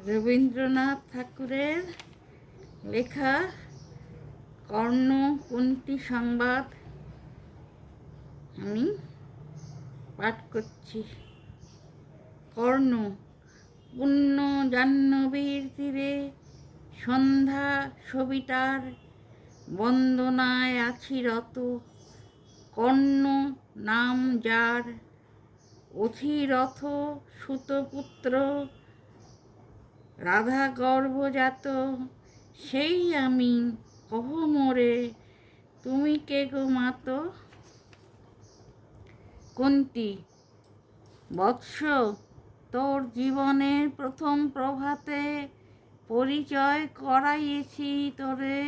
রবীন্দ্রনাথ ঠাকুরের লেখা কর্ণ কুন্তী সংবাদ আমি পাঠ করছি। কর্ণ। পুণ্য জাহ্নবীর তীরে সন্ধ্যা সবিতার বন্দনায় আছি রত। কর্ণ নাম যার, অধিরথ সুতপুত্র, রাধা গর্ভজাত, সেই আমি, কহ মোরে তুমি কে গো মাত? কুন্তী। বৎস, তোর জীবনের প্রথম প্রভাতে পরিচয় করাইয়েছি তোরে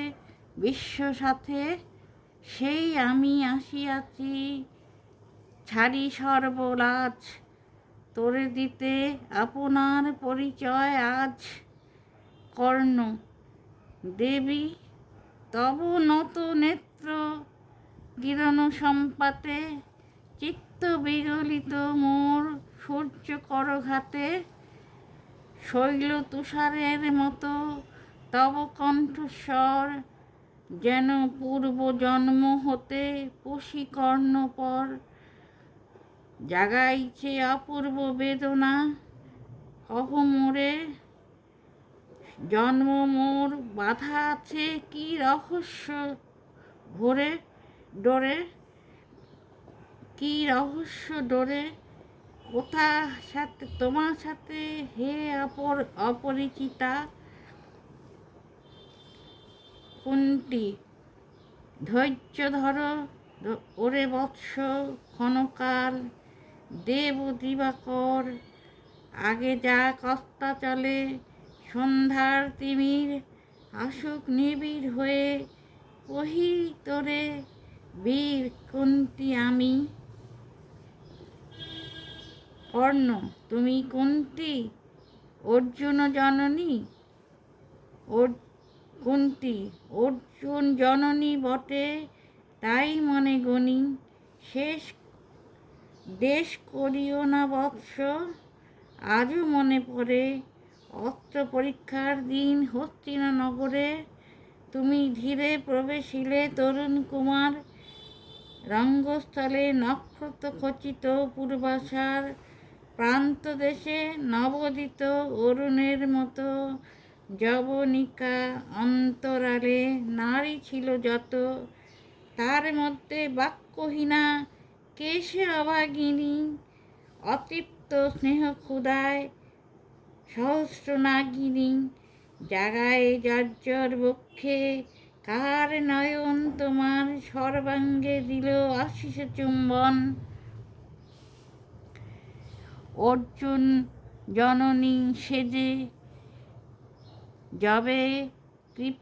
বিশ্ব সাথে, সেই আমি আসিয়াছি ছাড়ি সর্বলাজ, তোরে দিতে আপনার পরিচয় আজ। কর্ণ। দেবী তব নত নেত্র কিরণ সম্পাতে, চিত্ত বিগলিত মোর সূর্য করঘাতে, শৈল তুষারের মতো তব কণ্ঠস্বর, যেন পূর্ব জন্ম হতে পশি কর্ণপর। জাগাইছে অপূর্ব বেদনা, কহ মোরে জন্ম মোর বাধা আছে কি রহস্য ভরে ডোরে, কি রহস্য ডোরে, কোথা সাথে তোমার সাথে হে অপরিচিতা। কুন্তী। ধৈর্য ধর ওরে বৎস ক্ষণকাল, দেব দিবাকর, আগে যা কস্তা চলে সন্ধ্যার তিমির, আসুক নিবিড় হয়ে কহি তোরে বীর কুন্তী আমি। কর্ণ। তুমি কুন্তী অর্জুন জননী? কুন্তী। অর্জুন জননী বটে, তাই মনে গণি, শেষ দেশ করিও না বৎস, আজও মনে পড়ে অস্ত্র পরীক্ষার দিন হস্তিনা নগরে, তুমি ধীরে প্রবেশিলে তরুণ কুমার, রঙ্গস্থলে নক্ষত্র খচিত পূর্বাশার প্রান্ত দেশে নবোদিত অরুণের মতো যবনিকা অন্তরালে নারী ছিল যত, তার মধ্যে বাক্যহীনা কেশে অভাগিনী, অতৃপ্ত স্নেহ ক্ষুধায় সহস্র নাগিনী, জাগায় জর্জর বক্ষে কার নয়ন তোমার সর্বাঙ্গে দিল আশিস চুম্বন। অর্জুন জননী সেজে যবে কৃপ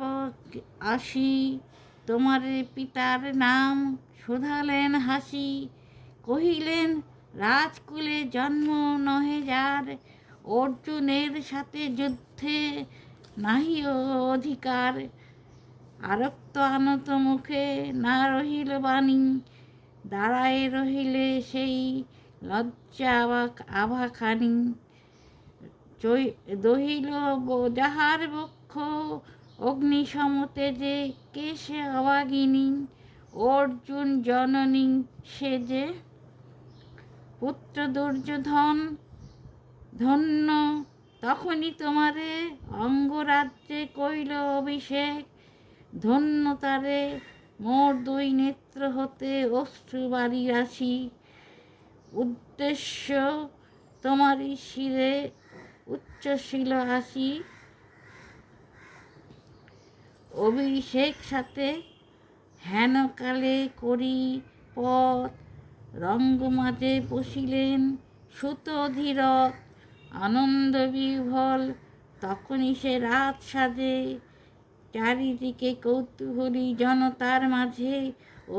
আসি, তোমার পিতার নাম শোধালেন হাসি, কহিলেন রাজকুলে জন্ম নহে যার, অর্জুনের সাথে যুদ্ধে নাহি অধিকার। আরক্ত আনত মুখে না রহিল বাণী, দাঁড়ায় রহিলে সেই লজ্জা আভাখানি, দহিল যাহার বক্ষ অগ্নি সমতেজে, কেশে অভাগিনী অর্জুন জননী সেজে। পুত্র দুর্যোধন ধন্য তখনই তোমারে অঙ্গরাজ্যে কইল অভিষেক, ধন্য তারে মোর দুই নেত্র হতে অশ্রু বাড়ি রাশি, উদ্দেশ্য তোমারই শিরে উচ্চশীল হাসি। অভিষেক সাথে হেনকালে করি পথ, রঙ্গ মাঝে বসিলেন সুত ধীরথ, আনন্দ বিহ্বল তখনই সে রাত সাজে, চারিদিকে কৌতূহলী জনতার মাঝে,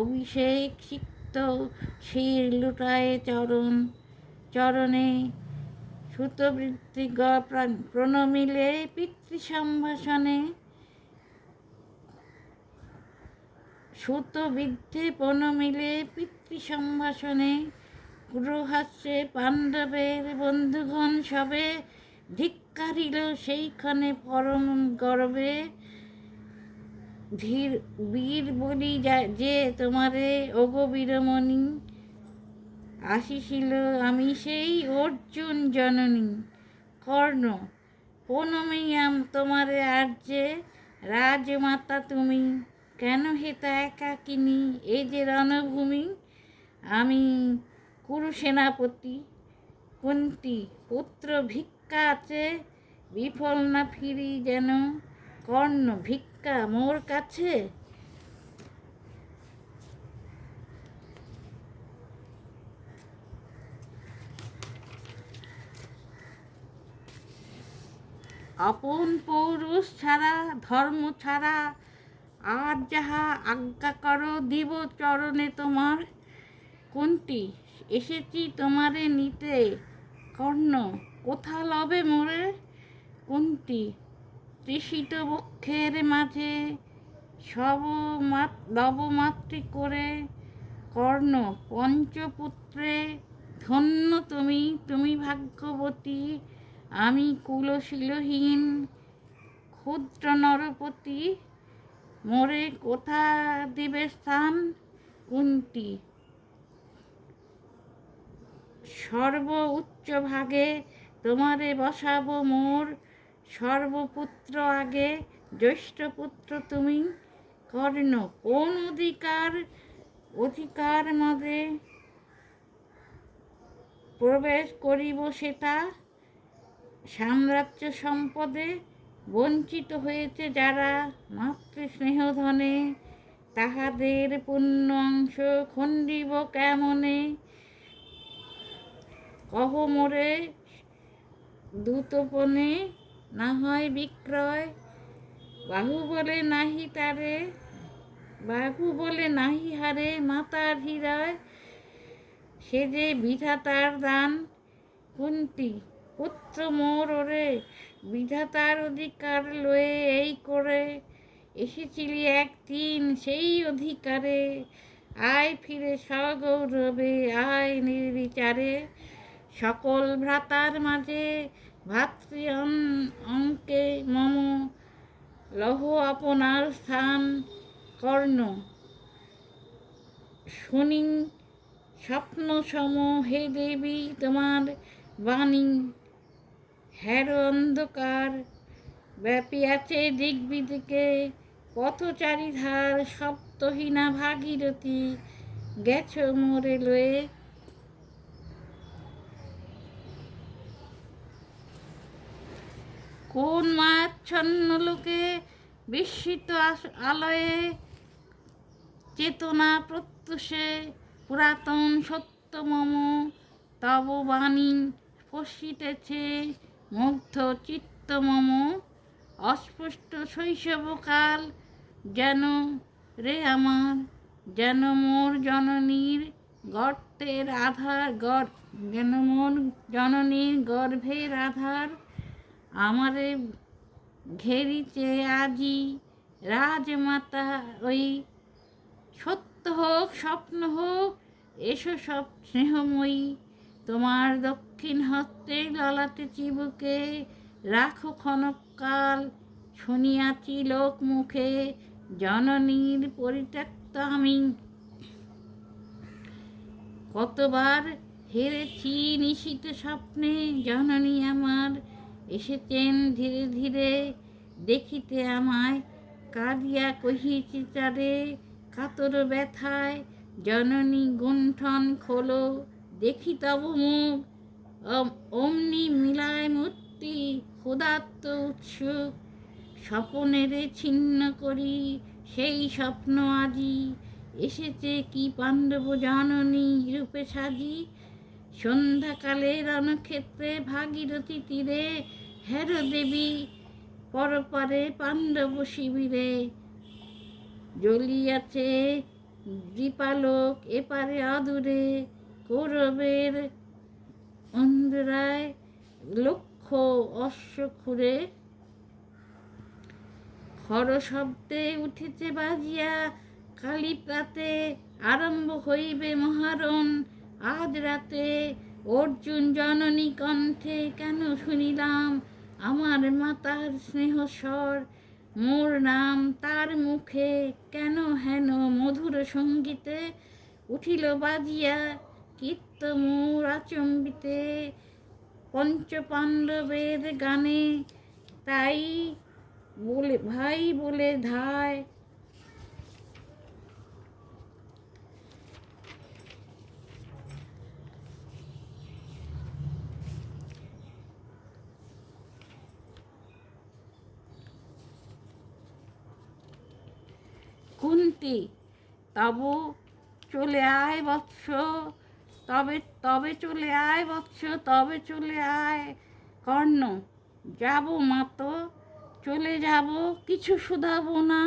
অভিষেক সিক্ত শির লুটায় চরণে, সুতবৃদ্ধি প্রণমিলে পিতৃ সম্ভাষণে, সুতবৃদ্ধে প্রণমিলে পিতৃ সম্ভাষণে, গৃহাস্যে পাণ্ডবের বন্ধুগণ সবে ধিক্কার হুঙ্কারিল সেইখানে পরম গর্বে, ধীর বীর বলি যে তোমারে ওগো বীরমণি, আসিছিল আমি সেই অর্জুন জননী। কর্ণ, প্রণমিয়াম তোমারে আর্যে, রাজমাতা তুমি, কেন হেতা একাকিনী এ যে রণভূমি। আমি কুরুসেনাপতি কুন্তি পুত্র ভিক্ষা আছে, বিফল না ফিরি যেন। কর্ণ, ভিক্ষা মোর কাছে। আপন পৌরুষ ছাড়া ধর্ম ছাড়া আর যাহা আজ্ঞা করো দিব চরণে তোমার। কুন্তি, এসেছি তোমারে নিতে। কর্ণ, কোথা লবে মোরে। কুন্তি, তৃষিত বক্ষের মাঝে সব লবমাতৃ করে। কর্ণ, পঞ্চপুত্রে ধন্য তুমি, তুমি ভাগ্যবতী, আমি কুলশীলহীন ক্ষুদ্র নরপতি, মোরে কোথা দিবে স্থান। কুন্তি, সর্ব উচ্চ ভাগে তোমারে বসাবো মোর, সর্বপুত্র আগে জ্যৈষ্ঠ পুত্র তুমি। কর্ণ, কোন অধিকার মাঝে প্রবেশ করিব সেটা, সাম্রাজ্য সম্পদে বঞ্চিত হয়েছে যারা মাতৃস্নেহধনে, তাহাদের পুণ্য অংশ খণ্ডিব কেমনে। কহ মোরে দূতপনে না হয় বিক্রয়, বাহুবলে নাহি হারে মাতার হৃদয়, সে যে বিধাতার দান। কুন্তি, পুত্র মোর ওরে, বিধাতার অধিকার লয়ে এই করে এসেছিলি একদিন সেই অধিকারে, আয় ফিরে সগৌরবে, আয় নির্বিচারে। সকল ভ্রাতার মাঝে ভাতৃ অঙ্কে মম, লহ আপনার স্থান। কর্ণ, শুনি স্বপ্ন সম হে দেবী তোমার বাণী, হ্যার অন্ধকার ব্যাপিয়াছে দিগ্বিদিকে, পথচারীধার সপ্তহীনা ভাগীরথী, গেছ মোরে লয়ে। কোন মায়াচ্ছন্ন লোকে বিস্মিত আলয়ে, চেতনা প্রত্যুষে পুরাতন সত্য মম, তব বাণী স্পর্শিতেছে মুগ্ধ চিত্ত মম। অস্পষ্ট শৈশবকাল যেন রে আমার, যেন মোর জননীর গর্তের আধার, যেন মোর জননীর গর্ভের আধার, আমারে ঘেরিছে আজি রাজমাতা ওই। সত্য হোক স্বপ্ন হোক এসো সব স্নেহময়ী, তোমার দক্ষিণ হস্তে ললাটে চিবুকে, রাখো ক্ষণকাল শুনিয়াছি লোক মুখে, জননীর পরিত্যক্ত আমি। কতবার হেরেছি নিশিত স্বপ্নে, জননী আমার এসেছেন ধীরে ধীরে দেখিতে আমায়, কাঁদিয়া কহিয়েছি তারে কাতর ব্যথায়, জননী গুণ্ঠন খোলো দেখি তব মুখ, অমনি মিলায় মূর্তি ক্ষুধার্ত উৎসুক, স্বপনেরে ছিন্ন করি সেই স্বপ্ন আজি, এসেছে কি পাণ্ডব জননী রূপে সাজি। সন্ধ্যাকালে রণক্ষেত্রে ভাগীরথী তীরে, হের দেবী পরপারে পাণ্ডব শিবিরে, জ্বলিয়াছে দীপালোক এপারে অদূরে, কৌরবের অন্ধরায় লক্ষ অশ্ব খুঁড়ে। খর শব্দে উঠেছে বাজিয়া কালী প্রাতে, আরম্ভ হইবে মহারণ আজ রাতে, অর্জুন জননী কণ্ঠে কেন শুনিলাম আমার মাতার স্নেহস্বর, মোর নাম তার মুখে, কেন হেন মধুর সঙ্গীতে উঠিল বাজিয়া কীর্ত মোর আচম্বিতে। পঞ্চপাণ্ডবের গানে তাই বলে ভাই বলে ধায়, কুন্তি তব চলে আয় বৎস, তবে তবে চলে আয় বৎস, তবে চলে আয়। কর্ণ, যাব মাতো, চলে যাব, কিছু শুধাবো না।